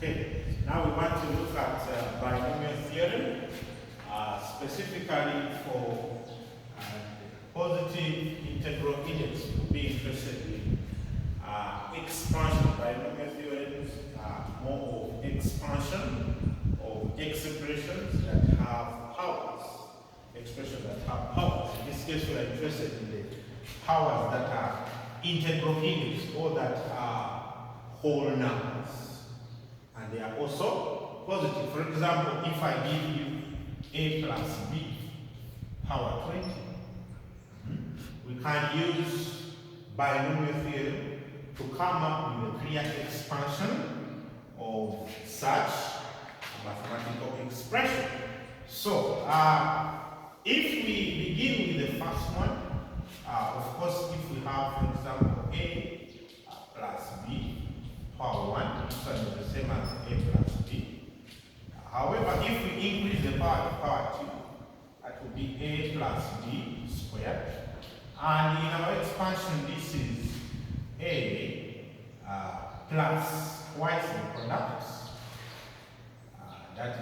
Okay, now we want to look at binomial theorem, specifically for positive integral index. We'll be interested in expansion. Binomial theorems are more of expansion of expressions that have powers. Expressions that have powers. In this case, we are interested in the powers that are integral index or that are whole numbers. And they are also positive. For example, if I give you a plus b power 20, we can use binomial theorem to come up with a clear expansion of such a mathematical expression. So, if we begin with the first one, of course, if we have, for example, a plus b power 1, this one is the same as a plus b. However, if we increase the power to power 2, that will be a plus b squared. And in our expansion, this is a plus twice the product. That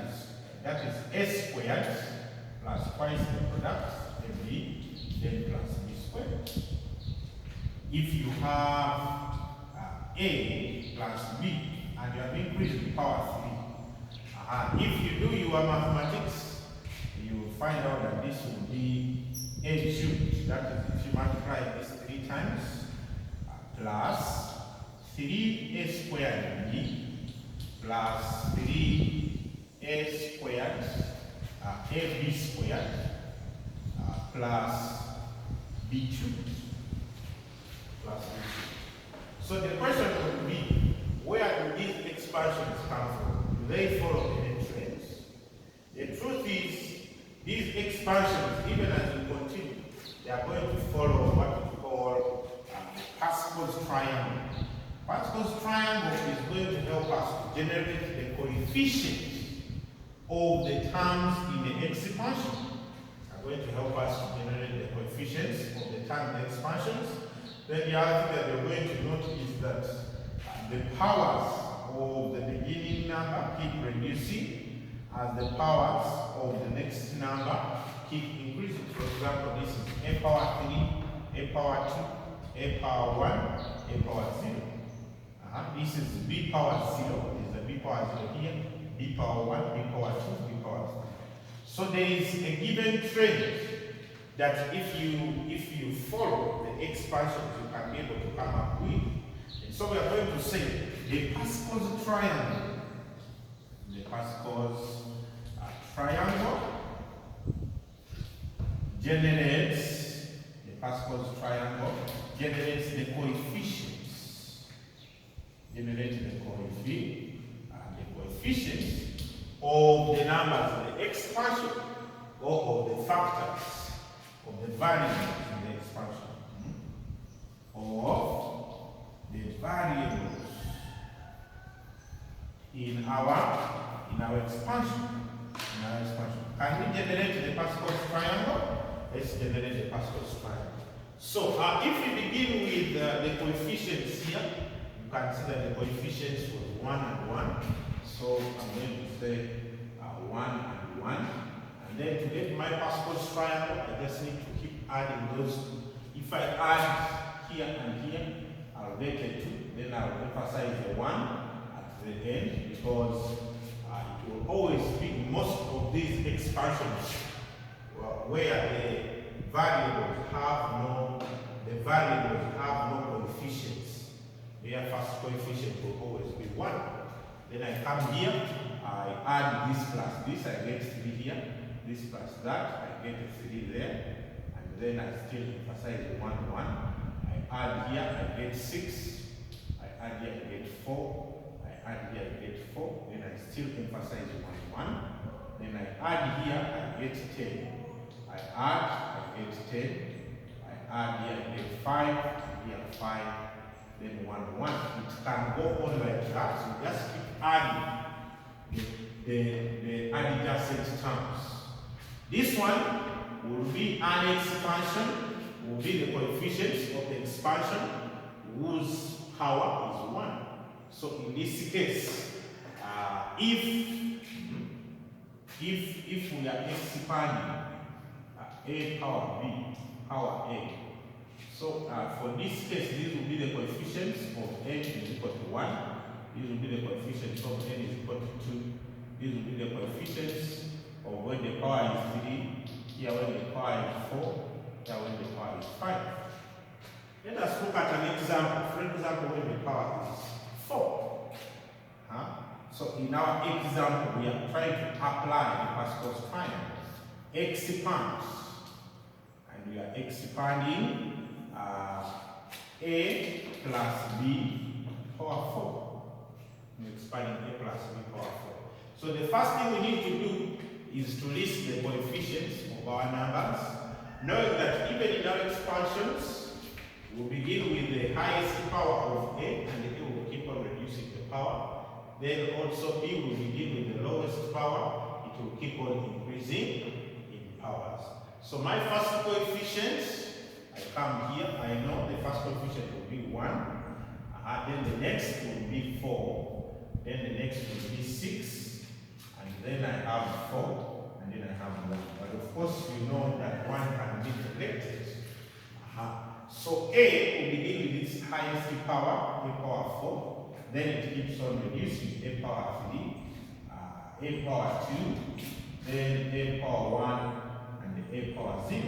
is a squared plus twice the product, ab, then plus b squared. If you have a plus b and you have increased the power 3, if you do your mathematics, you will find out that this will be a cubed. That is, if you multiply this 3 times, plus 3a squared b plus 3a squared ab squared plus b cubed plus b cubed. So the question would be, where do these expansions come from? Do they follow any trends? The truth is, these expansions, even as we continue, they are going to follow what we call Pascal's triangle. Pascal's triangle is going to help us to generate the coefficients of the terms in the expansion. Are going to help us to generate the coefficients of the terms in the expansions. Then the other thing that you're going to note is that the powers of the beginning number keep reducing as the powers of the next number keep increasing. For example, this is a power 3, a power 2, a power 1, a power 0. This is b power 0, this is the b power 0 here, b power 1, b power 2, b power 3. So there is a given trend that if you follow the expansions, you can be able to come up with. And so we are going to say the Pascal's triangle. The Pascal's triangle generates the coefficients. Generates the coefficients of the numbers, the expansion, or of the factors, of the variables in the expansion, of the variables in our expansion. Can we generate the Pascal's triangle? Let's generate the Pascal's triangle. So if we begin with the coefficients here, you can see that the coefficients was 1 and 1. So I'm going to say 1 and 1. And then to get my Pascal's triangle, I just need to keep adding those two. If I add here and here, I'll get a 2. Then I'll emphasize the 1 at the end, because it will always be most of these expansions where the variables have no coefficients. Their first coefficient will always be 1. Then I come here, I add this plus this, I get 3 here. This plus that, I get a 3 there, and then I still emphasize 1, 1. I add here, I get 6. I add here, I get 4. I add here, I get 4. Then I still emphasize 1, 1. Then I add here, I get 10. I add, I get 10. I add here, I get 5. Here 5. Then 1, 1. It can go on like that. So just keep adding the adjacent terms. This one will be an expansion, will be the coefficients of the expansion whose power is 1. So in this case, if we are expanding a power b power a, so for this case, these will be the coefficients of n is equal to 1. These will be the coefficients of n is equal to 2. These will be the coefficients of when the power is 3, here when the power is 4, here when the power is 5. Let us look at an example. For example, when the power is 4. So in our example, we are trying to apply the Pascal's triangle. Expand. And we are expanding a plus b power 4. We're expanding a plus b power 4. So the first thing we need to do is to list the coefficients of our numbers, knowing that even in our expansions, we'll begin with the highest power of a, and a will keep on reducing the power. Then also b will begin with the lowest power, it will keep on increasing in powers. So my first coefficient, I come here, I know the first coefficient will be 1, then the next will be 4, then the next will be 6, and then I have 4, and then I have 1. But of course, you know that 1 can be neglected. So A will begin with its highest power, a power 4, then it keeps on reducing, a power 3, a power 2, then a power 1, and a power 0.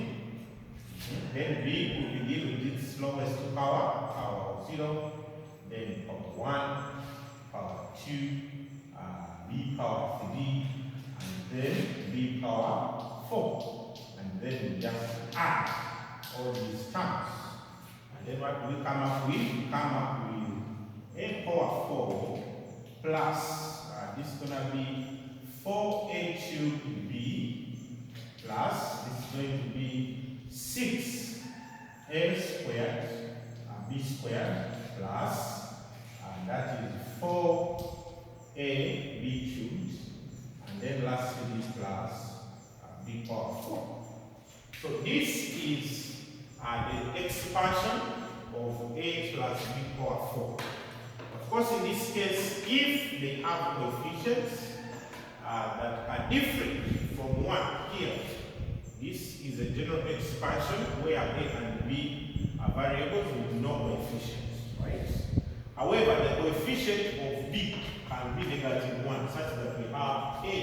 Then B will begin with its lowest power, power 0, then power 1, power 2, B power 3, and then B power 4. And then we just add all these terms. And then what do we come up with? We come up with a power 4 plus, this is going to be 4a cubed b plus, this is going to be 6a squared, b squared plus, that is 4ab cubed, and then lastly this plus b power 4. So this is the expansion of a plus b power 4. Of course, in this case, if they have coefficients that are different from 1 here, this is a general expansion where a and b are variables with no coefficients, right? However, the coefficient of b can be negative 1 such that we have a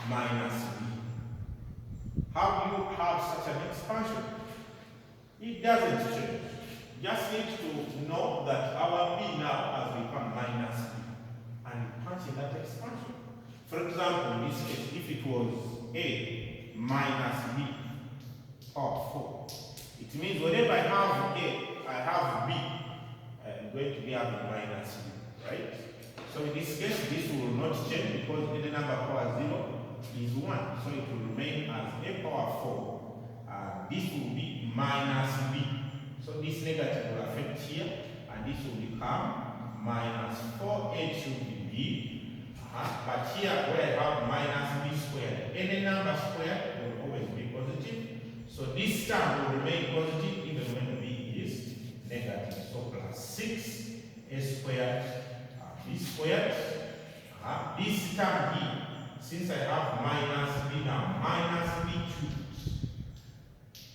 minus b. How do you have such an expansion? It doesn't change. Just need to know that our b now has become minus b and punch in that expansion. For example, in this case, if it was a minus b power 4, it means whenever I have a, I have b, I'm going to be having minus b, right? So in this case, this will not change because any number power 0 is 1. So it will remain as a power 4. This will be minus b. So this negative will affect here, and this will become minus 4a cubed b. But here, where I have minus b squared, any number squared will always be positive. So this term will remain positive even when b is negative. So plus 6a squared, b squared. This term here, since I have minus b now, minus b cubed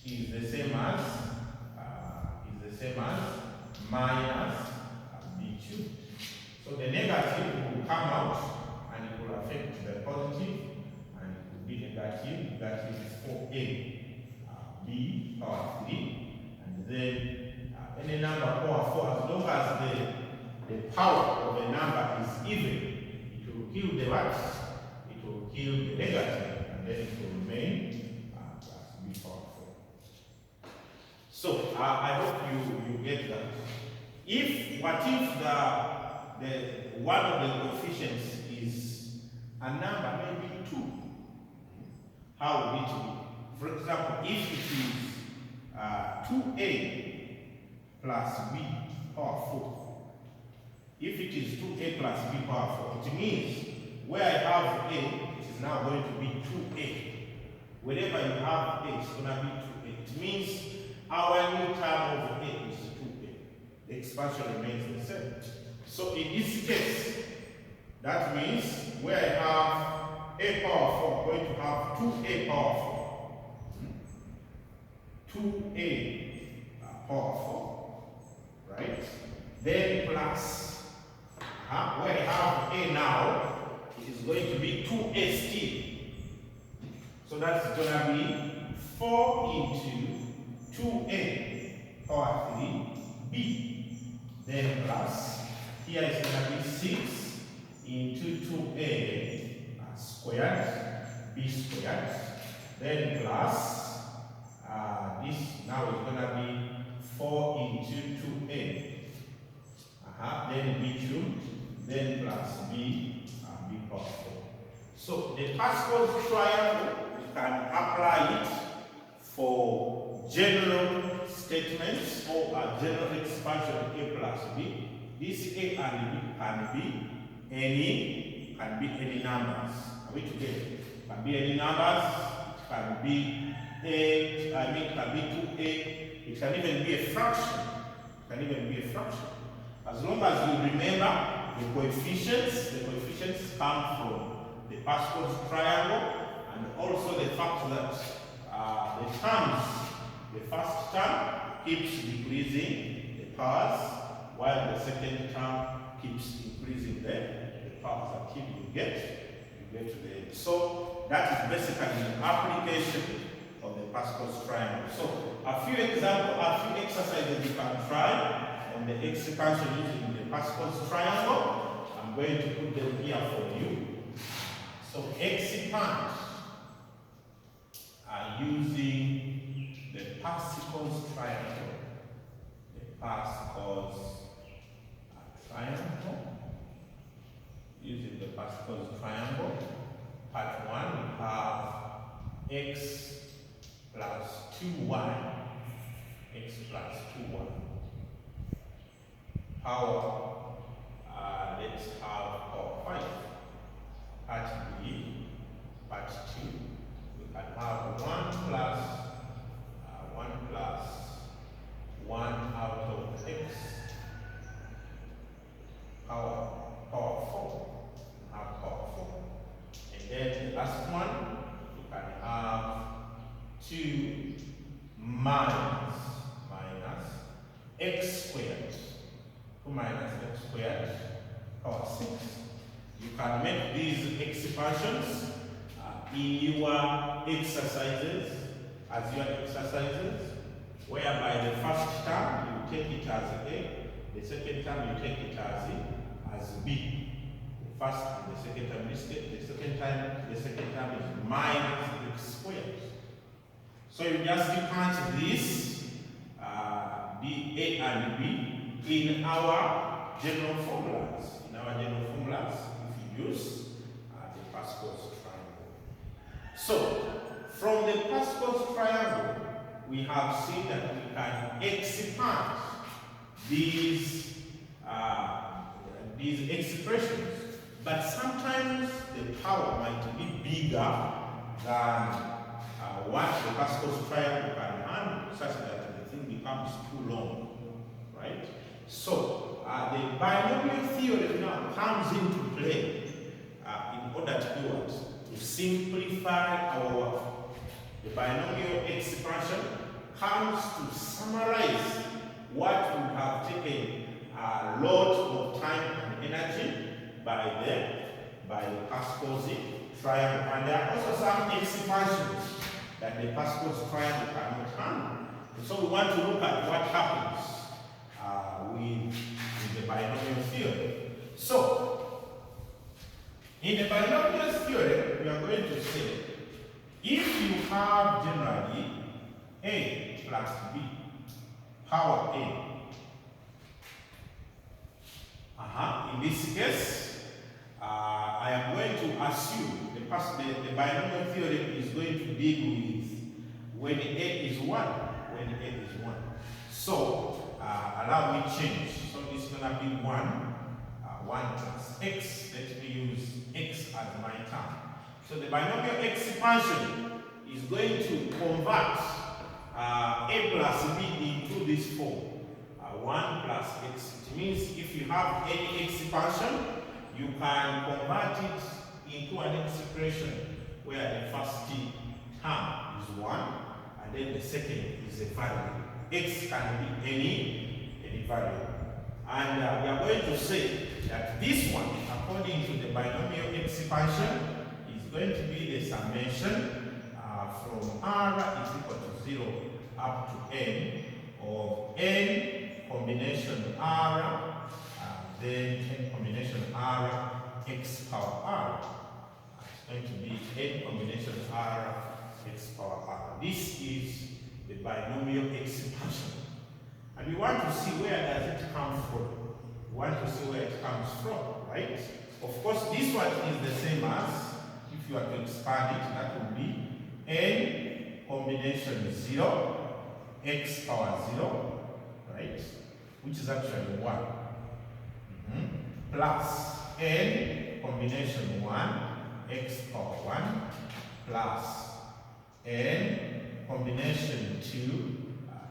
is the same as minus b cubed. So the negative will come out and it will affect the positive, and it will be negative. That is 4a b power 3, and then any number power 4, as long as the power of a number is even, it will kill the what? It will kill the negative, and then it will remain plus b power 4. So I hope you get that. What if the one of the coefficients is a number, maybe 2? How would it be? For example, if it is 2a plus b power 4, if it is 2a plus b power 4, it means where I have a, it is now going to be 2a. Wherever you have a, it's going to be 2a. It means our new term of a is 2a. The expansion remains the same. So in this case, That means where I have a power 4, I'm going to have 2a power 4. 2a power 4, right? Then plus, where I have a now, it is going to be 2a still. So that's going to be 4 into 2a power 3b. Then plus, here is going to be 6 into 2a squared, b squared. Then plus, this now is going to be 4 into 2a. Then b cubed, then plus b power 4. So the Pascal's triangle, you can apply it for general statements or a general expansion of a plus b. This a and b can be any numbers. Are we together? Can be any numbers. It can be can be 2a. It can even be a fraction. As long as you remember the coefficients come from the Pascal's triangle, and also the fact that the first term keeps decreasing the powers, while the second term keeps increasing the powers until you get to the end. So that is basically an application of the Pascal's triangle. So a few exercises you can try on the expansion using the Pascal's triangle. I'm going to put them here for you. So expand using the Pascal's triangle. Using the Pascal's triangle. Part 1, we have x plus 2y. Power, let's have power 5. Part B, part 2, we can have 1 plus 1 out of x, power 4, have power 4. And then the last one, we can have 2 minus x squared. 2 minus x squared, power 6. You can make these expansions in your exercises, whereby the first term you take it as a, the second term you take it as b. The first and the second term, the second term is minus x squared. So you just punch this, the a and b, in our general formulas. If you use the Pascal's triangle. So, from the Pascal's triangle, we have seen that we can expand these expressions, but sometimes the power might be bigger than what the Pascal's triangle can handle, such that the thing becomes too long, right? So, the binomial theorem now comes into play in order to do what? To simplify our work. The binomial expansion comes to summarize what would have taken a lot of time and energy by the Pascal's triangle. And there are also some expansions that the Pascal's triangle cannot handle. And so we want to look at what happens with the binomial theorem. So, in the binomial theorem, we are going to say, if you have generally a plus b power a, in this case, I am going to assume the binomial theorem is going to deal with when a is 1. So, allow me change. So it's going to be 1 plus x. Let me use x as my term. So the binomial expansion is going to convert a plus b into this form. 1 plus x. It means if you have any expansion, you can convert it into an expression where the first term is 1 and then the second is a value. X can be any value. And we are going to say that this one, according to the binomial expansion, is going to be the summation from R is equal to 0 up to n of n combination R, then n combination R x power R. It's going to be n combination R x power R. This is the binomial expansion. And we want to see where does it come from. We want to see where it comes from, right? Of course, this one is the same as, if you are to expand it, that would be n combination 0 x power 0, right? Which is actually 1. Plus n combination 1 x power 1 plus n combination 2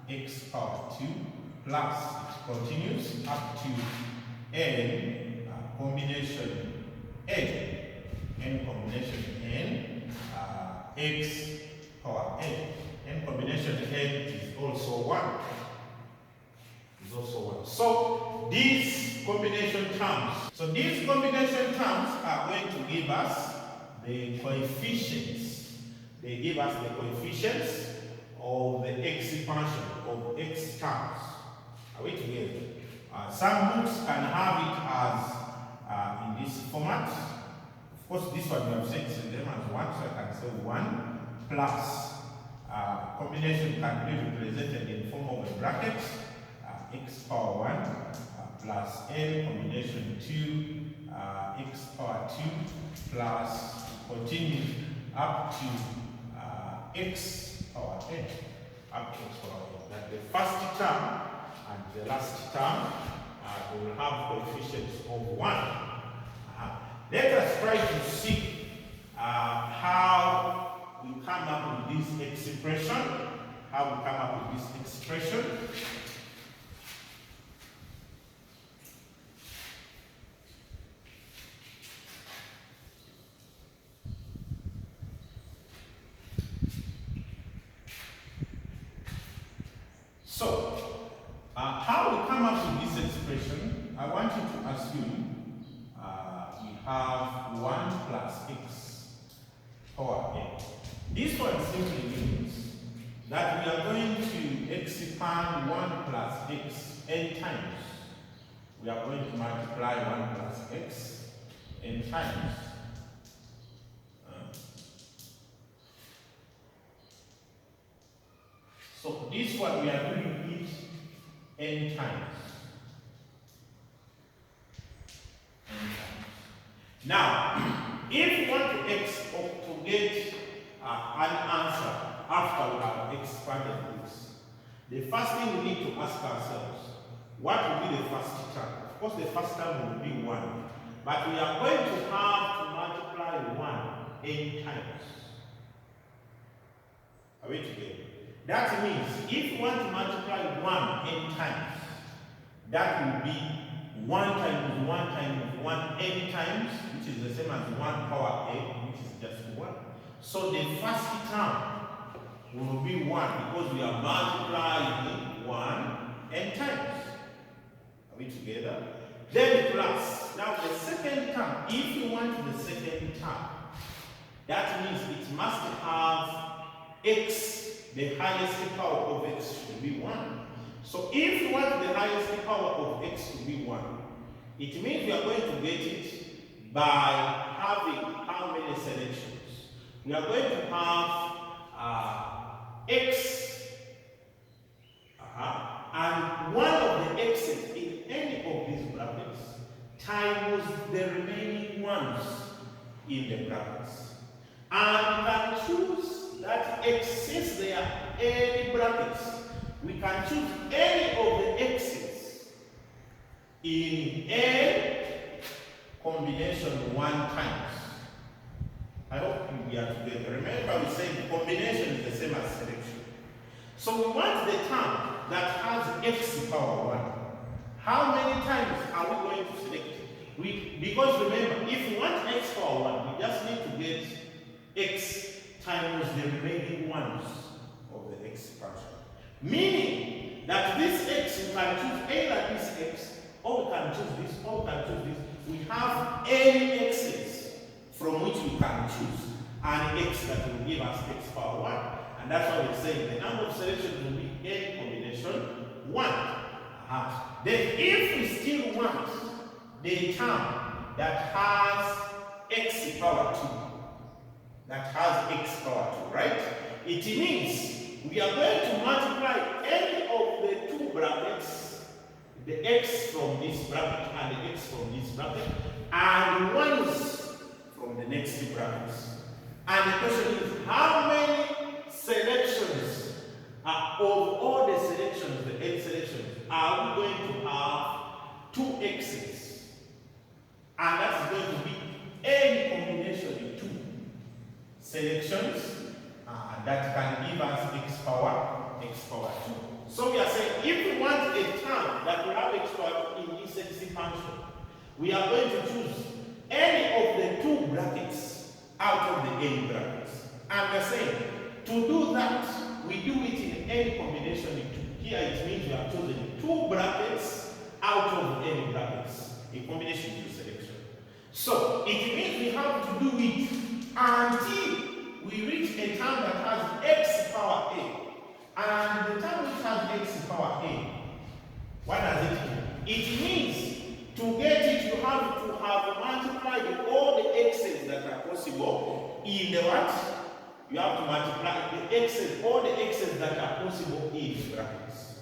x power 2 plus it continues up to n combination n combination n x power n combination n is also 1. So these combination terms are going to give us the coefficients. They give us the coefficients of the expansion of x terms. Are we together? Some books can have it as in this format. Of course, this one we have set them as 1, so I can say 1 plus combination can be represented in form of a bracket, x power 1 plus n combination 2 x power 2 plus continue up to x power n, up to x power n. That the first term and the last term will have coefficients of 1. Let us try to see how we come up with this expression. So, how we come up with this expression, I want you to assume we have 1 plus x power n. This one simply means that we are going to expand 1 plus x n times. We are going to multiply 1 plus x n times. So this one we are doing it n times. Now, if you want to get an answer after we have expanded this, the first thing we need to ask ourselves, what will be the first term? Of course, the first term will be 1, but we are going to have to multiply 1 n times. Are we together? That means if you want to multiply 1 n times, that will be 1 times 1 times 1 n times, which is the same as 1 power n, which is just 1. So the first term will be 1 because we are multiplying 1 n times. Are we together? Then plus. Now the second term, if you want the second term, that means it must have x, the highest power of x should be 1. So if you want the highest power of x to be 1, it means we are going to get it by having how many selections? We are going to have x, and one of the x's in any of these brackets times the remaining ones in the brackets. And we can choose that x, since there are any brackets, we can choose any of the x's in a combination 1 times. I hope we are together. Remember, we said combination is the same as selection. So we want the term that has x power 1. How many times are we going to select it? Because remember, if we want x power 1, we just need to get x times the remaining ones of the expansion. Meaning that this x, you can choose either this x, or we can choose this, or we can choose this. We have any x's from which we can choose an x that will give us x power 1. And that's why we're saying the number of selections will be n combination 1. Then if we still want the term that has x power 2, that has x power 2, right? It means we are going to multiply any of the two brackets, the x from this bracket and the x from this bracket, and ones from the next two brackets. And the question is, how many selections of all the selections, the n selections, are we going to have two x's? And that's going to be any combination of two selections that can give us x power 2. So we are saying if we want a term that will have x power 2 in this expansion, we are going to choose any of the two brackets out of the n brackets. And we are saying to do that, we do it in any combination of two. Here it means we have chosen two brackets out of n brackets, a combination of two selection. So it means we have to do it until we reach a term that has x power a. And the term which has x power a, what does it mean? It means to get it, you have to have multiplied all the x's that are possible in the what? You have to multiply the x's, all the x's that are possible in the brackets.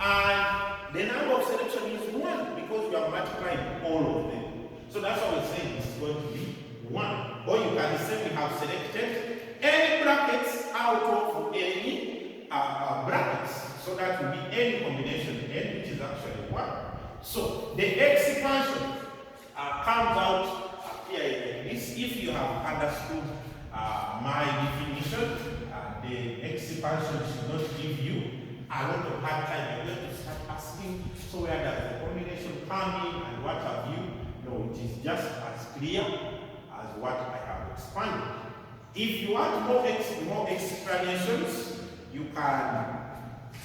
And the number of selection is 1 because we are multiplying all of them. So that's why we're saying it's going to be 1. Or you can say we have selected any brackets out of any brackets. So that will be any combination n, which is actually 1. So the expansion comes out here like this. If you have understood my definition, the expansion should not give you a lot of hard time. You're going to start asking, so where does the combination come in and what have you? No, it is just as clear as what I have expanded. If you want more explanations, you can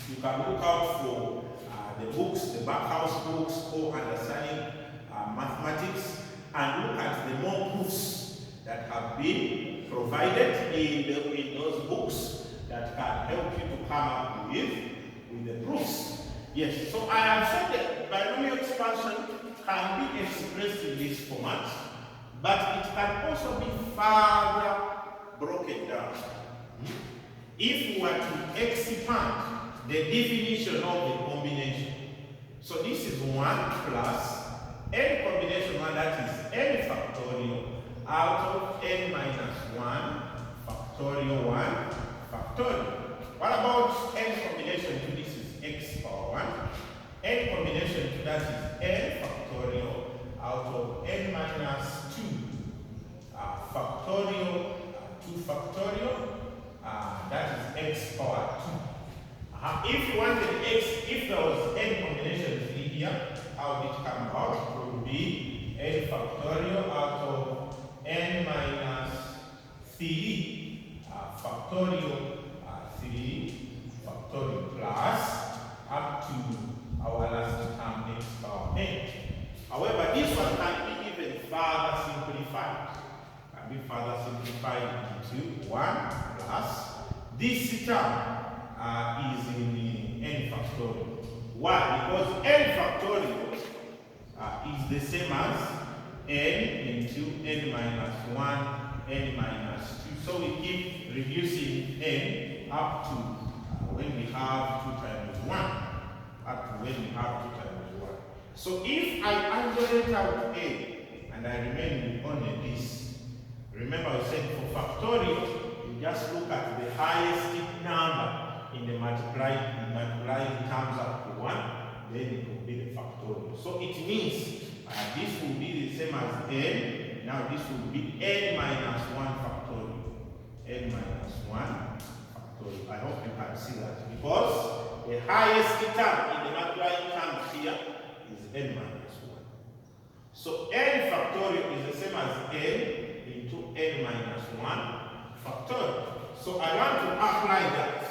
look out for the books, the Backhouse books, for understanding mathematics, and look at the more proofs that have been provided in those books that can help you to come up with the proofs. Yes, so I have said that binomial expansion can be expressed in this format, but it can also be further broken down. If we were to expand the definition of the combination, so this is 1 plus n combination 1, that is n factorial out of n minus 1 factorial 1 factorial. What about n combination 2? This is x power 1. N combination 2, that is n factorial out of n minus 2 factorial 2 factorial, that is x power 2. If you wanted x, if there was n combination 3 here, how would it come about? It would be n factorial out of n minus 3 factorial 3 factorial plus up to our last term x power n. However, this one can be even further simplified. Can be further simplified into 1 plus this term is in n factorial. Why? Because n factorial is the same as n into n minus 1, n minus 2. So we keep reducing n up to when we have 2 times 1. Up to when we have 2 times 1. So if I isolate out a and I remain with only this, remember I said for factorial, you just look at the highest number in the multiplying terms up to 1, then it will be the factorial. So it means this will be the same as n. Now this will be n minus 1 factorial. N minus 1 factorial. I hope you can see that, because the highest term in the multiplying terms here is n minus 1. So n factorial is the same as n into n minus 1 factorial. So I want to apply that.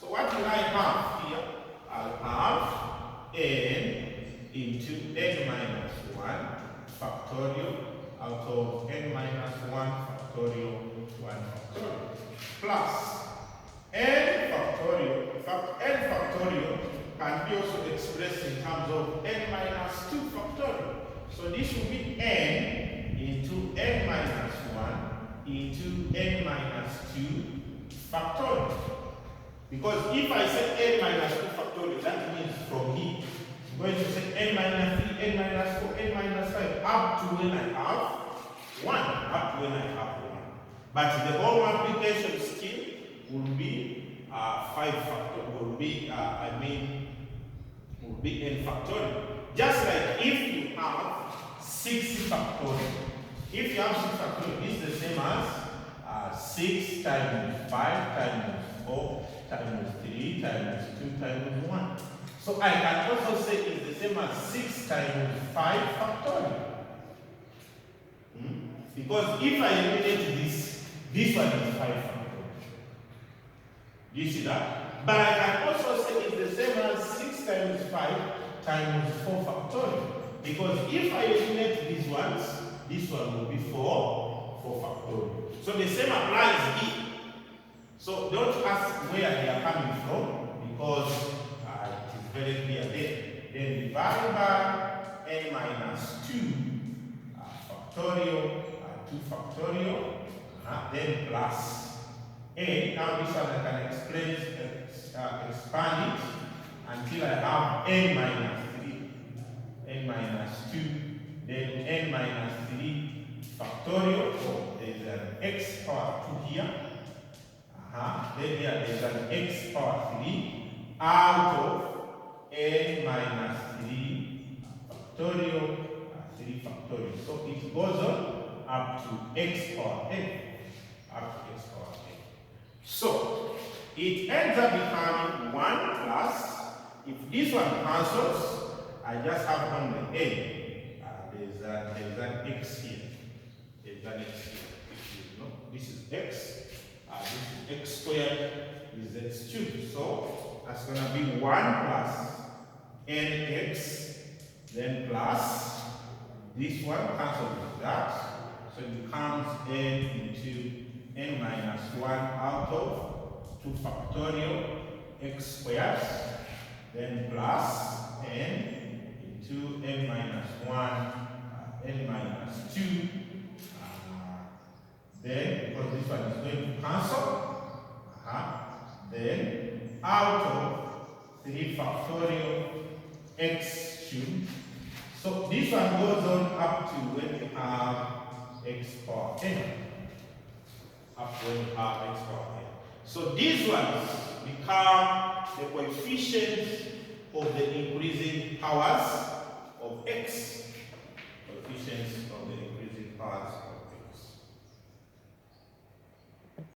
So what will I have here? I'll have n into n minus 1 factorial out of n minus 1 factorial 1 factorial plus n factorial. In fact, n factorial can be also expressed in terms of n minus 2 factorial. So this will be n into n minus 1 into n minus 2 factorial. Because if I say n minus 2 factorial, that means from here, I'm going to say n minus 3, n minus 4, n minus 5, up to when I have 1. Up to when I have 1. But the whole multiplication scheme will be 5 factorial, will be n factorial. Just like if you have 6 factorial. If you have 6 factorial, it's the same as 6 times 5 times 4 times 3 times 2 times 1. So I can also say it's the same as 6 times 5 factorial. Because if I eliminate this one is 5 factorial. Do you see that? But I can also say it's the same as 6 times 5 times 4 factorial. Because if I eliminate these ones, this one will be 4 factorial. So the same applies here. So don't ask where they are coming from, because it is very clear there. Then divide by n minus 2 factorial, 2 factorial, then plus n. Now this one I can expand it until I have n minus 3, n minus 2, then n minus 3 factorial. So there is an x power 2 here. Then here there's an x power 3 out of n minus 3 factorial, 3 factorial. So it goes on up to x power n. Up to x power n. So it ends up becoming 1 plus, if this one cancels, I just have only n. There's an x here. There's an x here. This is x. This is x squared, this is x cubed. So that's going to be 1 plus nx, then plus this one cancels with that. So it becomes n into n minus 1 out of 2 factorial x squared, then plus n into n minus 1, n minus 2. Then, because this one is going to cancel, then out of 3 factorial x cubed. So this one goes on up to when you have x power n. Up to when you have x power n. So these ones become the coefficients of the increasing powers